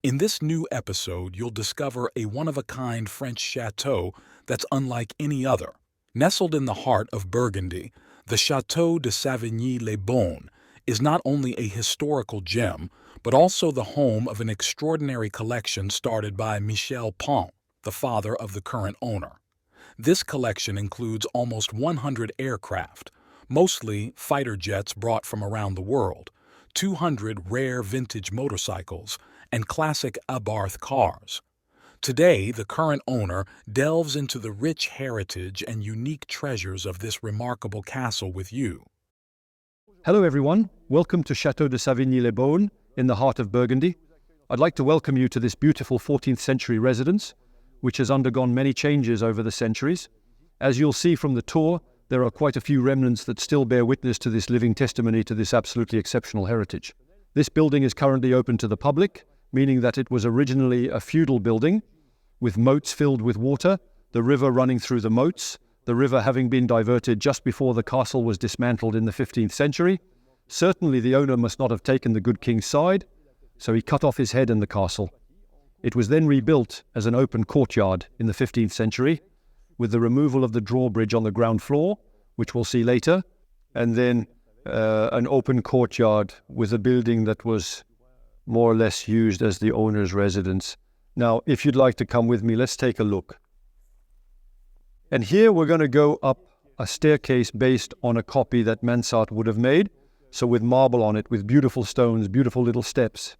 In this new episode, you'll discover a one-of-a-kind French chateau that's unlike any other. Nestled in the heart of Burgundy, the Château de Savigny-lès-Beaune is not only a historical gem, but also the home of an extraordinary collection started by Christophe Pont, the father of the current owner. This collection includes almost 100 aircraft, mostly fighter jets brought from around the world, 200 rare vintage motorcycles, and classic Abarth cars. Today, the current owner delves into the rich heritage and unique treasures of this remarkable castle with you. Hello everyone, welcome to Château de Savigny-lès-Beaune in the heart of Burgundy. I'd like to welcome you to this beautiful 14th century residence, which has undergone many changes over the centuries. As you'll see from the tour, there are quite a few remnants that still bear witness to this living testimony to this absolutely exceptional heritage. This building is currently open to the public, meaning that it was originally a feudal building with moats filled with water, the river running through the moats, the river having been diverted just before the castle was dismantled in the 15th century. Certainly the owner must not have taken the good king's side, so he cut off his head in the castle. It was then rebuilt as an open courtyard in the 15th century, with the removal of the drawbridge on the ground floor, which we'll see later, and then an open courtyard with a building that was more or less used as the owner's residence. Now, if you'd like to come with me, let's take a look. And here we're going to go up a staircase based on a copy that Mansart would have made, so with marble on it, with beautiful stones, beautiful little steps.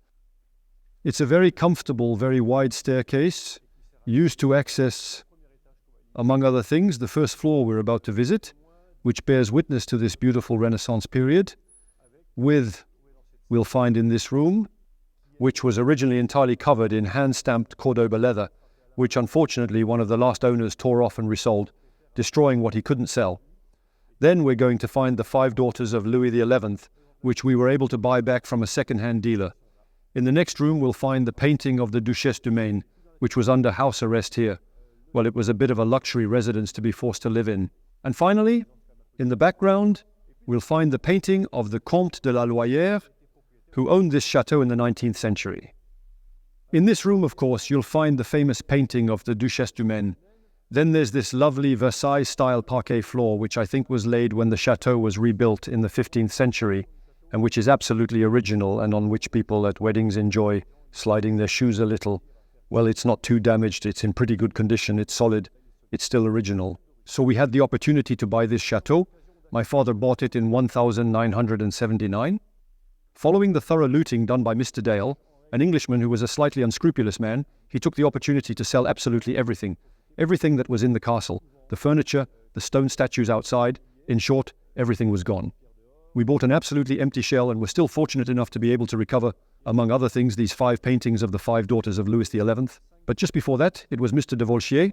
It's a very comfortable, very wide staircase, used to access, among other things, the first floor we're about to visit, which bears witness to this beautiful Renaissance period, we'll find in this room, which was originally entirely covered in hand-stamped Cordoba leather, which unfortunately one of the last owners tore off and resold, destroying what he couldn't sell. Then we're going to find the 5 daughters of Louis XI, which we were able to buy back from a second-hand dealer. In the next room we'll find the painting of the Duchesse du Maine, which was under house arrest here. Well, it was a bit of a luxury residence to be forced to live in. And finally, in the background, we'll find the painting of the Comte de la Loyère, who owned this chateau in the 19th century. In this room, of course, you'll find the famous painting of the Duchesse du Maine. Then there's this lovely Versailles-style parquet floor, which I think was laid when the chateau was rebuilt in the 15th century, and which is absolutely original and on which people at weddings enjoy sliding their shoes a little. Well, it's not too damaged, it's in pretty good condition, it's solid, it's still original. So we had the opportunity to buy this chateau. My father bought it in 1979. Following the thorough looting done by Mr. Dale, an Englishman who was a slightly unscrupulous man, he took the opportunity to sell absolutely everything. Everything that was in the castle, the furniture, the stone statues outside, in short, everything was gone. We bought an absolutely empty shell and were still fortunate enough to be able to recover, among other things, these 5 paintings of the 5 daughters of Louis XI. But just before that, it was Mr. de Volchier,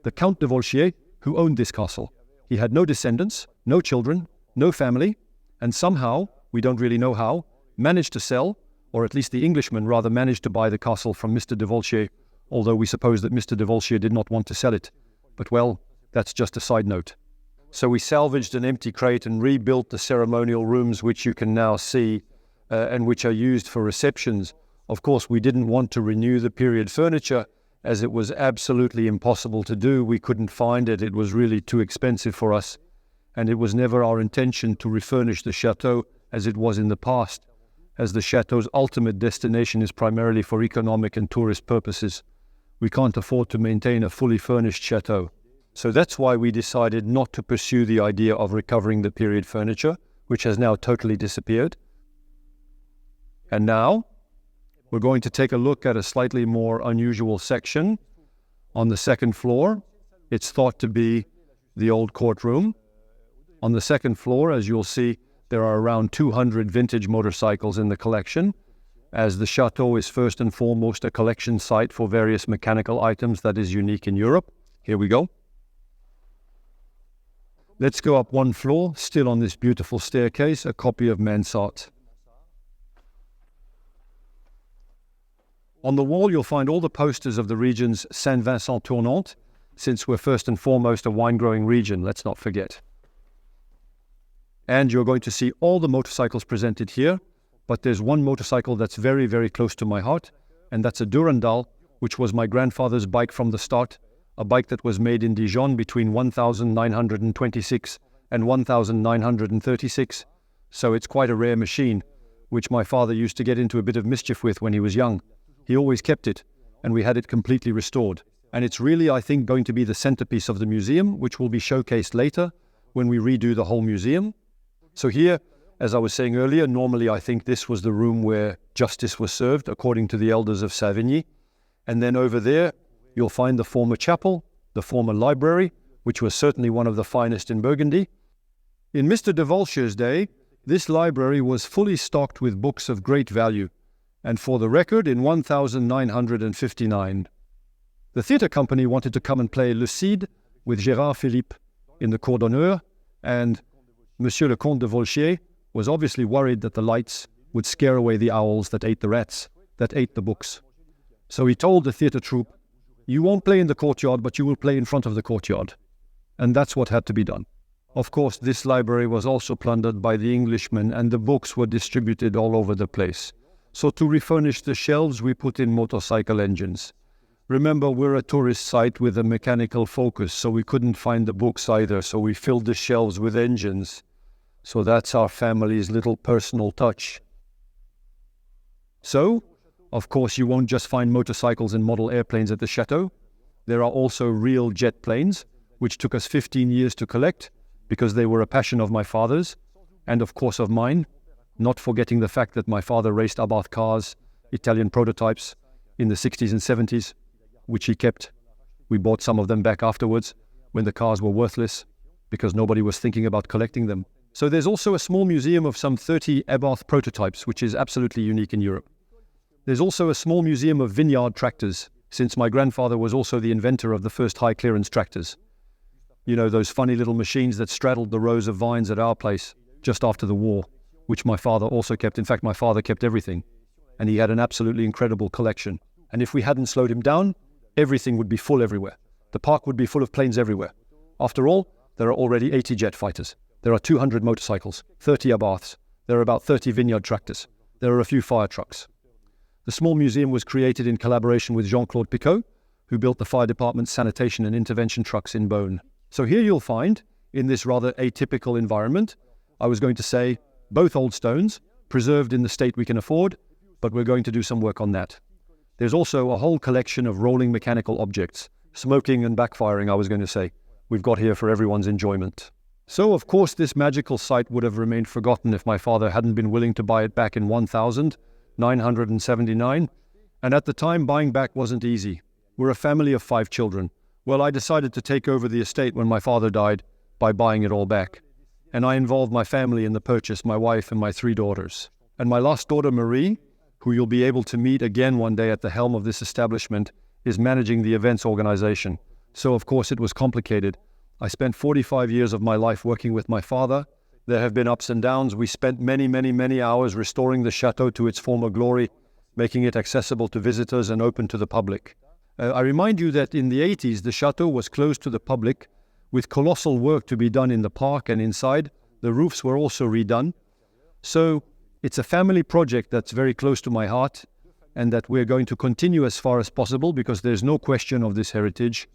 the Count de Volchier, who owned this castle. He had no descendants, no children, no family, and somehow, we don't really know how, managed to sell, or at least the Englishman rather managed to buy the castle from Mr. de Volchier, although we suppose that Mr. de Volchier did not want to sell it. But well, that's just a side note. So we salvaged an empty crate and rebuilt the ceremonial rooms, which you can now see, and which are used for receptions. Of course, we didn't want to renew the period furniture, as it was absolutely impossible to do. We couldn't find it. It was really too expensive for us. And it was never our intention to refurnish the chateau as it was in the past, as the chateau's ultimate destination is primarily for economic and tourist purposes. We can't afford to maintain a fully furnished chateau. So that's why we decided not to pursue the idea of recovering the period furniture, which has now totally disappeared. And now, we're going to take a look at a slightly more unusual section on the second floor. It's thought to be the old courtroom. On the second floor, as you'll see, there are around 200 vintage motorcycles in the collection, as the chateau is first and foremost a collection site for various mechanical items that is unique in Europe. Here we go. Let's go up one floor, still on this beautiful staircase, a copy of Mansart. On the wall you'll find all the posters of the region's Saint-Vincent-Tournant, since we're first and foremost a wine-growing region, let's not forget. And you're going to see all the motorcycles presented here, but there's one motorcycle that's very, very close to my heart, and that's a Durandal, which was my grandfather's bike from the start, a bike that was made in Dijon between 1926 and 1936, so it's quite a rare machine, which my father used to get into a bit of mischief with when he was young. He always kept it, and we had it completely restored. And it's really, I think, going to be the centerpiece of the museum, which will be showcased later when we redo the whole museum. So here, as I was saying earlier, normally I think this was the room where justice was served, according to the elders of Savigny. And then over there, you'll find the former chapel, the former library, which was certainly one of the finest in Burgundy. In Mr. de Volcher's day, this library was fully stocked with books of great value, and for the record, in 1959. The theatre company wanted to come and play Le Cid with Gérard Philippe in the Cour d'Honneur, and Monsieur le Comte de Volcher was obviously worried that the lights would scare away the owls that ate the rats, that ate the books. So he told the theatre troupe, "You won't play in the courtyard, but you will play in front of the courtyard." And that's what had to be done. Of course, this library was also plundered by the Englishmen, and the books were distributed all over the place. So to refurnish the shelves, we put in motorcycle engines. Remember, we're a tourist site with a mechanical focus, so we couldn't find the books either, so we filled the shelves with engines. So that's our family's little personal touch. So, of course, you won't just find motorcycles and model airplanes at the chateau. There are also real jet planes, which took us 15 years to collect, because they were a passion of my father's, and of course of mine, not forgetting the fact that my father raced Abarth cars, Italian prototypes, in the 60s and 70s, which he kept. We bought some of them back afterwards, when the cars were worthless, because nobody was thinking about collecting them. So there's also a small museum of some 30 Abarth prototypes, which is absolutely unique in Europe. There's also a small museum of vineyard tractors, since my grandfather was also the inventor of the first high-clearance tractors. You know, those funny little machines that straddled the rows of vines at our place just after the war, which my father also kept. In fact, my father kept everything, and he had an absolutely incredible collection. And if we hadn't slowed him down, everything would be full everywhere. The park would be full of planes everywhere. After all, there are already 80 jet fighters. There are 200 motorcycles, 30 Abarths. There are about 30 vineyard tractors. There are a few fire trucks. The small museum was created in collaboration with Jean-Claude Picot, who built the fire department's sanitation and intervention trucks in Beaune. So here you'll find, in this rather atypical environment, I was going to say, both old stones, preserved in the state we can afford, but we're going to do some work on that. There's also a whole collection of rolling mechanical objects, smoking and backfiring, I was going to say, we've got here for everyone's enjoyment. So, of course, this magical site would have remained forgotten if my father hadn't been willing to buy it back in 1979, and at the time, buying back wasn't easy. We're a family of 5 children. Well, I decided to take over the estate when my father died by buying it all back. And I involved my family in the purchase, my wife and my 3 daughters. And my last daughter, Marie, who you'll be able to meet again one day at the helm of this establishment, is managing the events organization. So, of course, it was complicated. I spent 45 years of my life working with my father. There have been ups and downs. We spent many hours restoring the chateau to its former glory, making it accessible to visitors and open to the public. I remind you that in the 80s, the chateau was closed to the public, with colossal work to be done in the park and inside. The roofs were also redone. So it's a family project that's very close to my heart, and that we're going to continue as far as possible, because there's no question of this heritage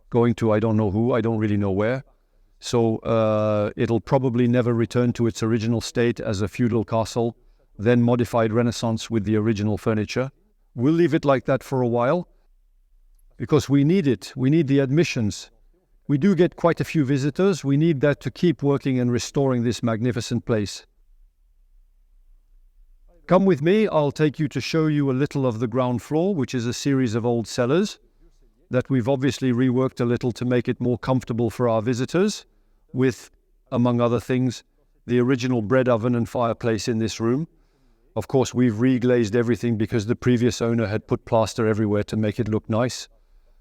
going to I don't know who, I don't really know where. So it'll probably never return to its original state as a feudal castle, then modified Renaissance with the original furniture. We'll leave it like that for a while, because we need it. We need the admissions. We do get quite a few visitors. We need that to keep working and restoring this magnificent place. Come with me, I'll take you to show you a little of the ground floor, which is a series of old cellars that we've obviously reworked a little to make it more comfortable for our visitors, with, among other things, the original bread oven and fireplace in this room. Of course, we've reglazed everything because the previous owner had put plaster everywhere to make it look nice,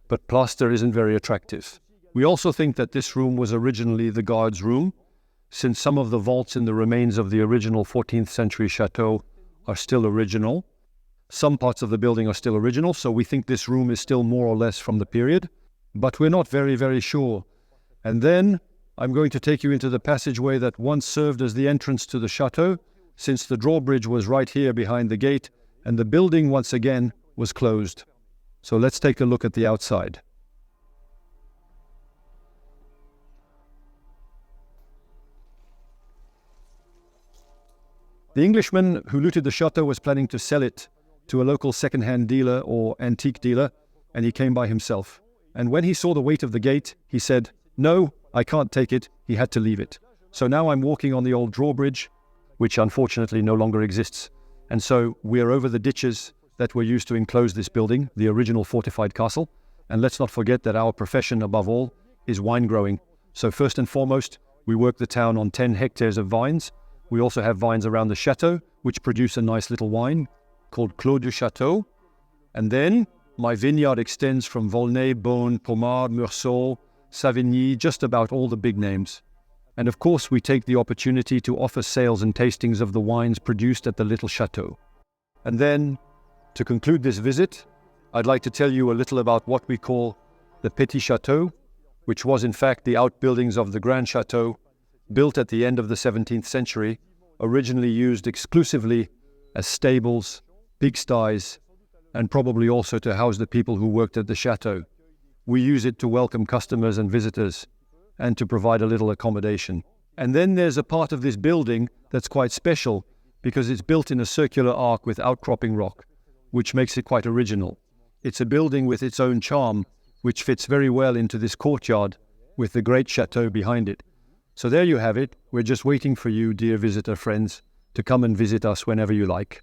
but plaster isn't very attractive. We also think that this room was originally the guard's room, since some of the vaults in the remains of the original 14th century chateau are still original. Some parts of the building are still original, so we think this room is still more or less from the period, but we're not very sure. And then I'm going to take you into the passageway that once served as the entrance to the chateau, since the drawbridge was right here behind the gate, and the building once again was closed. So let's take a look at the outside. The Englishman who looted the chateau was planning to sell it to a local second-hand dealer or antique dealer, and he came by himself. And when he saw the weight of the gate, he said, "No, I can't take it." He had to leave it. So now I'm walking on the old drawbridge, which unfortunately no longer exists. And so we're over the ditches that were used to enclose this building, the original fortified castle. And let's not forget that our profession, above all, is wine growing. So first and foremost, we work the town on 10 hectares of vines. We also have vines around the chateau, which produce a nice little wine called Clos du Chateau. And then my vineyard extends from Volnay, Beaune, Pommard, Meursault, Savigny, just about all the big names. And of course, we take the opportunity to offer sales and tastings of the wines produced at the little chateau. And then, to conclude this visit, I'd like to tell you a little about what we call the Petit Chateau, which was in fact the outbuildings of the Grand Chateau, built at the end of the 17th century, originally used exclusively as stables, pigsties, and probably also to house the people who worked at the chateau. We use it to welcome customers and visitors, and to provide a little accommodation. And then there's a part of this building that's quite special, because it's built in a circular arc with outcropping rock, which makes it quite original. It's a building with its own charm, which fits very well into this courtyard with the great chateau behind it. So there you have it. We're just waiting for you, dear visitor friends, to come and visit us whenever you like.